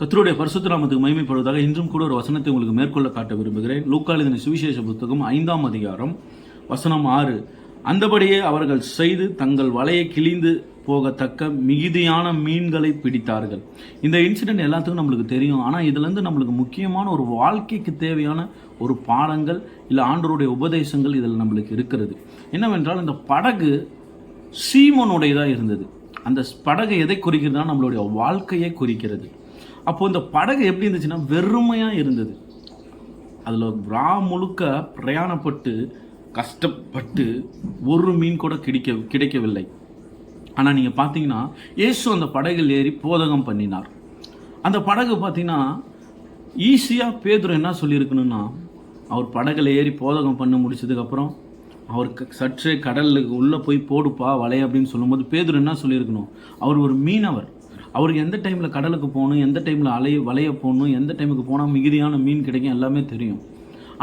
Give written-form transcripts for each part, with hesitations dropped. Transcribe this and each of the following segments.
கர்த்தருடைய பரிசுத்த நாமத்துக்கு மகிமைப்படுவதாக இன்றும் கூட ஒரு வசனத்தை உங்களுக்கு மேற்கொள்ள காட்ட விரும்புகிறேன். லூக்கா எழுதின சுவிசேஷ புத்தகம் 5ஆம் அதிகாரம் வசனம் 6. அந்தபடியே அவர்கள் செய்து தங்கள் வலையை கிழிந்து போகத்தக்க மிகுதியான மீன்களை பிடித்தார்கள். இந்த இன்சிடென்ட் எல்லாத்துக்கும் நம்மளுக்கு தெரியும். ஆனால் இதுலேருந்து நம்மளுக்கு முக்கியமான ஒரு வாழ்க்கைக்கு தேவையான ஒரு பாடங்கள் இல்லை ஆண்டவருடைய உபதேசங்கள் இதில் நம்மளுக்கு இருக்கிறது. என்னவென்றால், இந்த படகு சீமோனுடையதாக இருந்தது. அந்த படகு எதை குறிக்கிறதுனா நம்மளுடைய வாழ்க்கையை குறிக்கிறது. அப்போது இந்த படகு எப்படி இருந்துச்சுன்னா வெறுமையாக இருந்தது. அதில் முழுக்க பிரயாணப்பட்டு கஷ்டப்பட்டு ஒரு மீன் கூட கிடைக்கவில்லை. ஆனால் நீங்கள் பார்த்தீங்கன்னா இயேசு அந்த படகில் ஏறி போதகம் பண்ணினார். அந்த படகு பார்த்தீங்கன்னா ஈஸியாக பேதுரு என்ன சொல்லியிருக்கணும்னா, அவர் படகுல ஏறி போதகம் பண்ண முடிச்சதுக்கப்புறம் அவருக்கு சற்றே கடலுக்கு உள்ளே போய் போடுப்பா வலைய அப்படின்னு சொல்லும்போது பேதுரு என்ன சொல்லியிருக்கணும், அவர் ஒரு மீனவர். அவருக்கு எந்த டைமில் கடலுக்கு போகணும், எந்த டைமில் வலைய போகணும், எந்த டைமுக்கு போனால் மிகுதியான மீன் கிடைக்கும் எல்லாமே தெரியும்.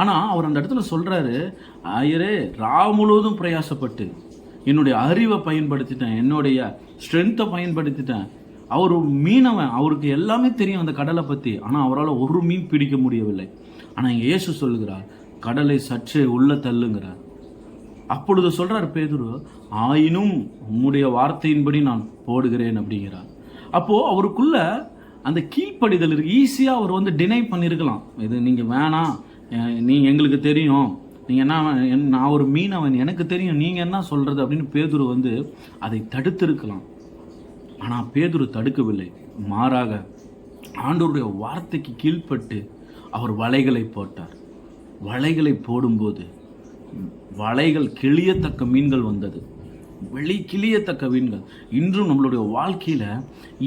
ஆனால் அவர் அந்த இடத்துல சொல்கிறாரு, ஐயரே முழுவதும் பிரயாசப்பட்டு என்னுடைய அறிவை பயன்படுத்திட்டேன், என்னுடைய ஸ்ட்ரென்த்தை பயன்படுத்திட்டேன். அவர் மீனவன், அவருக்கு எல்லாமே தெரியும் அந்த கடலை பற்றி. ஆனால் அவரால் ஒரு மீன் பிடிக்க முடியவில்லை. ஆனால் இங்கே இயேசு சொல்லுகிறார், கடலை சற்றே உள்ள தள்ளுங்கிறார். அப்பொழுது சொல்கிறார் பேதுரு, ஆயினும் உம்முடைய வார்த்தையின்படி நான் போடுகிறேன் அப்படிங்கிறார். அப்போது அவருக்குள்ள அந்த கீழ்ப்படிதல் இருக்குது. ஈஸியாக அவர் டினை பண்ணியிருக்கலாம், இது நீங்கள் வேணாம், நீங்கள் எங்களுக்கு தெரியும், நீங்கள் என்ன, நான் ஒரு மீனவன், எனக்கு தெரியும், நீங்கள் என்ன சொல்கிறது அப்படின்னு பேதுரு அதை தடுத்திருக்கலாம். ஆனால் பேதுரு தடுக்கவில்லை. மாறாக ஆண்டவருடைய வார்த்தைக்கு கீழ்ப்பட்டு அவர் வலைகளை போட்டார். வலைகளை போடும்போது வலைகள் கிழியத்தக்க மீன்கள் வந்தது. கிழியத்தக்க மீன்கள். இன்றும் நம்மளுடைய வாழ்க்கையில்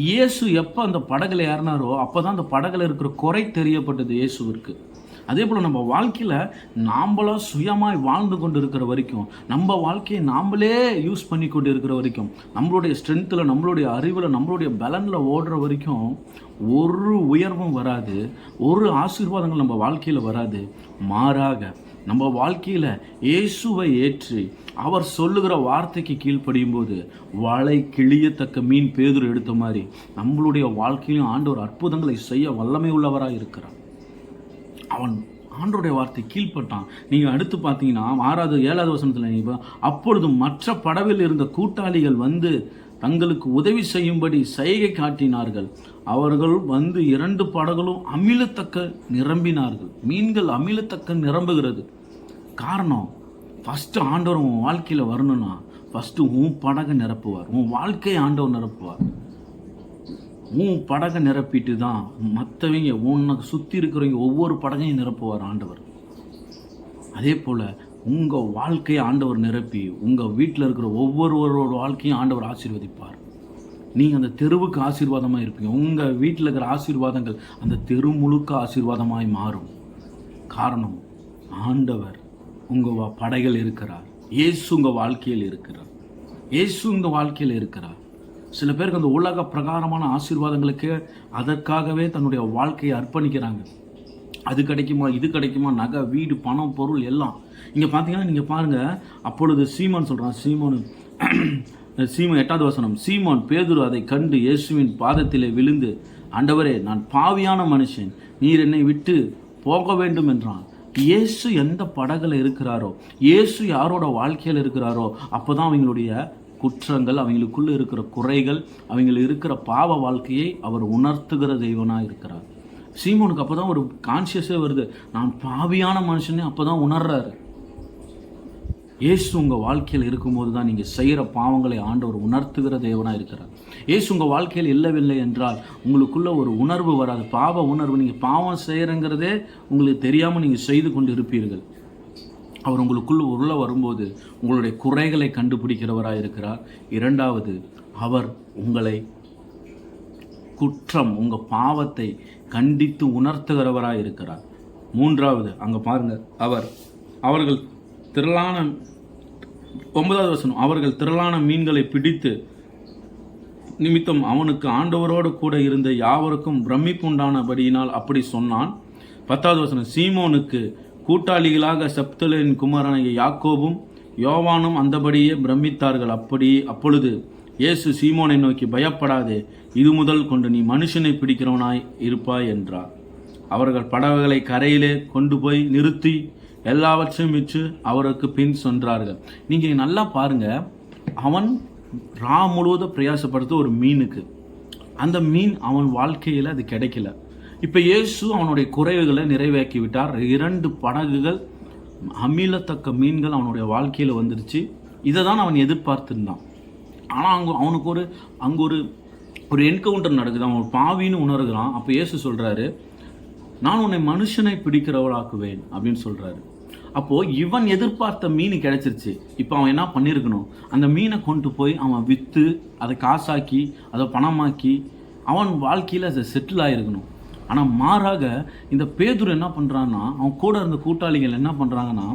இயேசு எப்போ அந்த படகுல ஏறினாரோ அப்போ தான் அந்த படகுல இருக்கிற குறை தெரியப்பட்டது இயேசுவிற்கு. அதே போல் நம்ம வாழ்க்கையில் நாம்பளா சுயமாய் வாழ்ந்து கொண்டு இருக்கிற வரைக்கும், நம்ம வாழ்க்கையை நாம்ளே யூஸ் பண்ணி கொண்டு இருக்கிற வரைக்கும், நம்மளுடைய ஸ்ட்ரென்த்தில், நம்மளுடைய அறிவில், நம்மளுடைய பலனில் ஓடுற வரைக்கும் ஒரு உயர்வும் வராது, ஒரு ஆசீர்வாதங்கள் நம்ம வாழ்க்கையில் வராது. மாறாக நம்ம வாழ்க்கையில் இயேசுவை ஏற்றி அவர் சொல்லுகிற வார்த்தைக்கு கீழ்ப்படியும் போது வலை கிழியத்தக்க மீன் பேதுரு எடுத்த மாதிரி நம்மளுடைய வாழ்க்கையிலும் ஆண்டவர் அற்புதங்களை செய்ய வல்லமை உள்ளவராக இருக்கிறார். அவன் ஆண்டவருடைய வார்த்தை கீழ்ப்பட்டான். நீங்கள் அடுத்து பார்த்தீங்கன்னா 7வது வசனத்தில், அப்பொழுது மற்ற படவில் இருந்த கூட்டாளிகள் தங்களுக்கு உதவி செய்யும்படி சைகை காட்டினார்கள். அவர்கள் 2 படகுகளும் அமிலத்தக்க நிரம்பினார்கள். மீன்கள் அமிலத்தக்க நிரம்புகிறது. காரணம், ஃபஸ்ட்டு ஆண்டவர் உன் வாழ்க்கையில் வரணும்னா ஃபஸ்ட்டு உன் படகை நிரப்புவார், உன் வாழ்க்கையை ஆண்டவர் நிரப்புவார். உன் படகை நிரப்பிட்டு தான் மற்றவங்க உனக்கு சுற்றி இருக்கிறவங்க ஒவ்வொரு படகையும் நிரப்புவார் ஆண்டவர். அதே போல் உங்கள் வாழ்க்கையை ஆண்டவர் நிரப்பி உங்கள் வீட்டில் இருக்கிற ஒவ்வொருவரோட வாழ்க்கையும் ஆண்டவர் ஆசீர்வதிப்பார். நீங்கள் அந்த தெருவுக்கு ஆசீர்வாதமாக இருப்பீங்க. உங்கள் வீட்டில் இருக்கிற ஆசீர்வாதங்கள் அந்த தெரு முழுக்க ஆசீர்வாதமாய் மாறும். காரணம், ஆண்டவர் உங்கள் படைகள் இருக்கிறார். இயேசு உங்கள் வாழ்க்கையில் இருக்கிறார். இயேசு உங்கள் வாழ்க்கையில் இருக்கிறார். சில பேருக்கு அந்த உலக பிரகாரமான ஆசீர்வாதங்களுக்கு அதற்காகவே தன்னுடைய வாழ்க்கையை அர்ப்பணிக்கிறாங்க. அது கிடைக்குமா, இது கிடைக்குமா, நகை, வீடு, பணம், பொருள் எல்லாம். இங்கே பார்த்தீங்கன்னா நீங்கள் பாருங்கள், அப்பொழுது சீமோன் சொல்கிறான், சீமோன் 8வது வசனம், சீமோன் பேதுரு அதை கண்டு இயேசுவின் பாதத்திலே விழுந்து, ஆண்டவரே, நான் பாவியான மனுஷன், நீர் என்னை விட்டு போக வேண்டும் என்றான். இயேசு எந்த படகுல இருக்கிறாரோ, இயேசு யாரோட வாழ்க்கையில் இருக்கிறாரோ அப்போ தான் அவங்களுடைய குற்றங்கள், அவங்களுக்குள்ளே இருக்கிற குறைகள், அவங்களுக்கு இருக்கிற பாவ வாழ்க்கையை அவர் உணர்த்துகிற தெய்வனாக இருக்கிறார். சீமோனுக்கு அப்போ தான் ஒரு கான்சியஸே வருது, நான் பாவியான மனுஷனே அப்போ தான் உணர்றாரு. இயேசு உங்கள் வாழ்க்கையில் இருக்கும்போது தான் நீங்கள் செய்கிற பாவங்களை ஆண்டவர் உணர்த்துகிற தேவனாக இருக்கிறார். இயேசு உங்கள் வாழ்க்கையில் இல்லவில்லை என்றால் உங்களுக்குள்ள ஒரு உணர்வு வராது, பாவ உணர்வு. நீங்கள் பாவம் செய்கிறங்கிறதே உங்களுக்கு தெரியாமல் நீங்கள் செய்து கொண்டு இருப்பீர்கள். அவர் உள்ள வரும்போது உங்களுடைய குறைகளை கண்டுபிடிக்கிறவராக இருக்கிறார். 2வது, அவர் உங்களை குற்றம், உங்கள் பாவத்தை கண்டித்து உணர்த்துகிறவராக இருக்கிறார். 3வது, அங்கே பாருங்கள், அவர்கள் திரளான 9வது வசனம், அவர்கள் திரளான மீன்களை பிடித்து நிமித்தம் அவனுக்கு ஆண்டவரோடு கூட இருந்த யாவருக்கும் பிரமிப்பு உண்டானபடியினால் அப்படி சொன்னான். 10வது வசனம், சீமோனுக்கு கூட்டாளிகளாக செப்தலேயின் குமாரனாகிய யாக்கோபும் யோவானும் அந்தபடியே பிரமித்தார்கள். அப்பொழுது இயேசு சீமோனை நோக்கி, பயப்படாதே, இது முதல் கொண்டு நீ மனுஷனை பிடிக்கிறவனாய் இருப்பாய் என்றார். அவர்கள் படகுகளை கரையிலே கொண்டு போய் நிறுத்தி எல்லாவற்றையும் விற்று அவருக்கு பின் சென்றார்கள். நீங்கள் நல்லா பாருங்க, அவன் முழுவதும் பிரயாசப்படுத்த ஒரு மீனுக்கு, அந்த மீன் அவன் வாழ்க்கையில் அது கிடைக்கல. இப்போ இயேசு அவனுடைய குறைவுகளை நிறைவேற்றி விட்டார். 2 படகுகள் அமிலத்தக்க மீன்கள் அவனுடைய வாழ்க்கையில் வந்துருச்சு. இதை தான் அவன் எதிர்பார்த்துருந்தான். ஆனால் அங்கே ஒரு என்கவுண்டர் நடக்குது. அவன் ஒரு பாவின்னு உணர்கிறான். அப்போ இயேசு சொல்கிறாரு, நான் உன்னை மனுஷனை பிடிக்கிறவளாக்குவேன் அப்படின்னு சொல்கிறாரு. அப்போது இவன் எதிர்பார்த்த மீன் கிடைச்சிருச்சு. இப்போ அவன் என்ன பண்ணியிருக்கணும், அந்த மீனை கொண்டு போய் அவன் விற்று அதை காசாக்கி அதை பணமாக்கி அவன் வாழ்க்கையில் அதை செட்டில் ஆகிருக்கணும். ஆனால் மாறாக இந்த பேதுரு என்ன பண்ணுறான்னா, அவன் கூட இருந்த கூட்டாளிகள் என்ன பண்ணுறாங்கன்னா,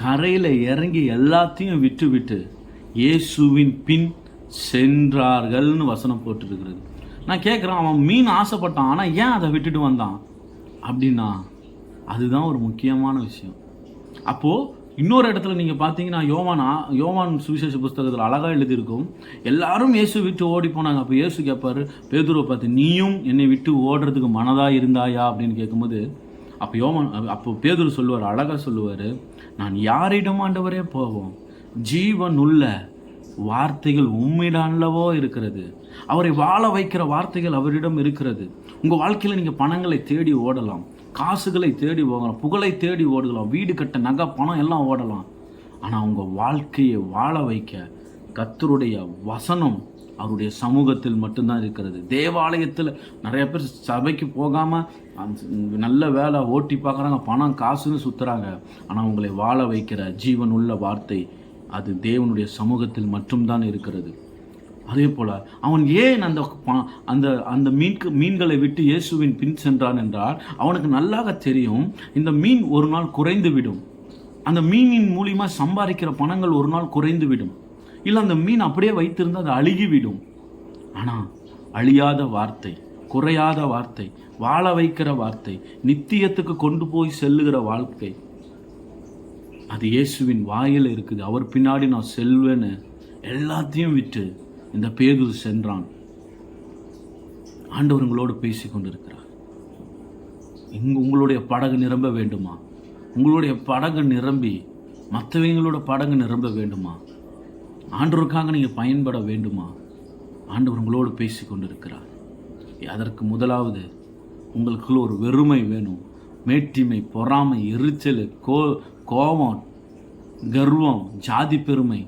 கரையில் இறங்கி எல்லாத்தையும் விட்டு இயேசுவின் பின் சென்றார்கள்னு வசனம் போட்டுருக்கிறது. நான் கேட்குறேன், அவன் மீன் ஆசைப்பட்டான், ஆனால் ஏன் அதை விட்டுட்டு வந்தான் அப்படின்னா, அதுதான் ஒரு முக்கியமான விஷயம். அப்போது இன்னொரு இடத்துல நீங்கள் பார்த்தீங்கன்னா, யோவான் சுவிசேஷ புஸ்தகத்தில் அழகாக எழுதியிருக்கும், எல்லாரும் இயேசு விட்டு ஓடி போனாங்க. அப்போ இயேசு கேட்பார் பேதுருவை பார்த்து, நீயும் என்னை விட்டு ஓடுறதுக்கு மனதாக இருந்தாயா அப்படின்னு கேட்கும்போது, அப்போ பேதுரு சொல்லுவார், அழகாக சொல்லுவார், நான் யாரிடம் ஆண்டவரே போவோம், ஜீவன் உள்ள வார்த்தைகள் உம்மிடல்லவோ இருக்கிறது, அவரை வாழ வைக்கிற வார்த்தைகள் அவரிடம் இருக்கிறது. உங்கள் வாழ்க்கையில் நீங்கள் பணங்களை தேடி ஓடலாம், காசுகளை தேடி ஓடலாம், புகழை தேடி ஓடலாம், வீடு கட்ட நகை பணம் எல்லாம் ஓடலாம். ஆனால் உங்கள் வாழ்க்கையை வாழ வைக்க கர்த்தருடைய வசனம் அவருடைய சமூகத்தில் மட்டும்தான் இருக்கிறது. தேவாலயத்தில் நிறைய பேர் சபைக்கு போகாமல் நல்ல வேலை ஓட்டி பார்க்குறாங்க, பணம் காசுன்னு சுற்றுறாங்க. ஆனால் உங்களை வாழ வைக்கிற ஜீவன் உள்ள வார்த்தை அது தேவனுடைய சமூகத்தில் மட்டும்தான் இருக்கிறது. அதே போல் அவன் ஏன் அந்த மீன்களை விட்டு இயேசுவின் பின் சென்றான் என்றால், அவனுக்கு நல்லாக தெரியும், இந்த மீன் ஒரு நாள் குறைந்து விடும், அந்த மீனின் மூலியமாக சம்பாதிக்கிற பணங்கள் ஒரு நாள் குறைந்து விடும், இல்லை அந்த மீன் அப்படியே வைத்திருந்தால் அது அழுகிவிடும். ஆனால் அழியாத வார்த்தை, குறையாத வார்த்தை, வாழ வைக்கிற வார்த்தை, நித்தியத்துக்கு கொண்டு போய் செல்லுகிற வாழ்க்கை, அது இயேசுவின் வாயில் இருக்குது. அவர் பின்னாடி நான் செல்வேன்னு எல்லாத்தையும் விட்டு இந்த பேதுரு சென்றான். ஆண்டவர் உங்களோடு பேசி கொண்டிருக்கிறார். உங்களுடைய படகு நிரம்ப வேண்டுமா? உங்களுடைய படகு நிரம்பி மற்றவங்களோட படகு நிரம்ப வேண்டுமா? ஆண்டவருக்காக நீங்கள் பயன்பட வேண்டுமா? ஆண்டவர் உங்களோடு பேசி கொண்டிருக்கிறார். அதற்கு முதலாவது உங்களுக்குள்ள ஒரு வெறுமை வேணும். மேட்டிமை, பொறாமை, எரிச்சல், கோபம், கர்வம், ஜாதி பெருமை,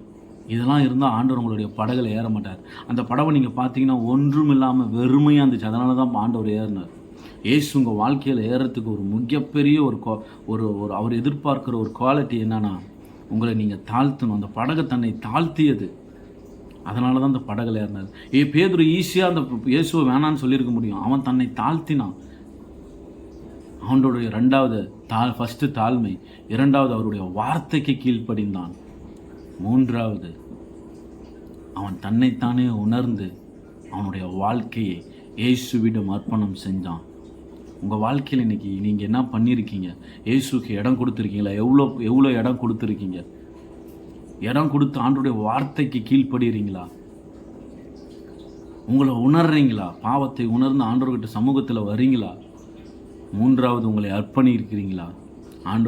இதெல்லாம் இருந்தால் ஆண்டவர் உங்களுடைய படகுல ஏற மாட்டார். அந்த படவை நீங்கள் பார்த்தீங்கன்னா ஒன்றும் இல்லாமல் வெறுமையாக இருந்துச்சு. அதனால தான் ஆண்டவர் ஏறினார். ஏசு உங்கள் வாழ்க்கையில் ஏறத்துக்கு ஒரு மிகப்பெரிய ஒரு அவர் எதிர்பார்க்குற ஒரு குவாலிட்டி என்னன்னா, உங்களை நீங்கள் தாழ்த்தணும். அந்த படகு தன்னை தாழ்த்தியது. அதனால தான் அந்த படகுல ஏறினார். பேதுரு ஈஸியாக அந்த இயேசுவை வேணான்னு சொல்லியிருக்க முடியும். அவன் தன்னை தாழ்த்தினான். அவனுடைய ஃபஸ்ட்டு தாழ்மை, 2வது அவருடைய வார்த்தைக்கு கீழ்ப்படிந்தான், 3வது அவன் தன்னைத்தானே உணர்ந்து அவனுடைய வாழ்க்கையை இயேசுவிடம் அர்ப்பணம் செஞ்சான். உங்கள் வாழ்க்கையில் இன்னைக்கு நீங்கள் என்ன பண்ணியிருக்கீங்க? இயேசுக்கு இடம் கொடுத்துருக்கீங்களா? எவ்வளோ இடம் கொடுத்துருக்கீங்க? இடம் கொடுத்து ஆண்டவருடைய வார்த்தைக்கு கீழ்ப்படுகிறீங்களா? உங்களை உணர்றீங்களா? பாவத்தை உணர்ந்து ஆண்டவர்கிட்ட சமூகத்தில் வரீங்களா? 3வது உங்களை அர்ப்பணி இருக்கிறீங்களா? ஆண்டவர்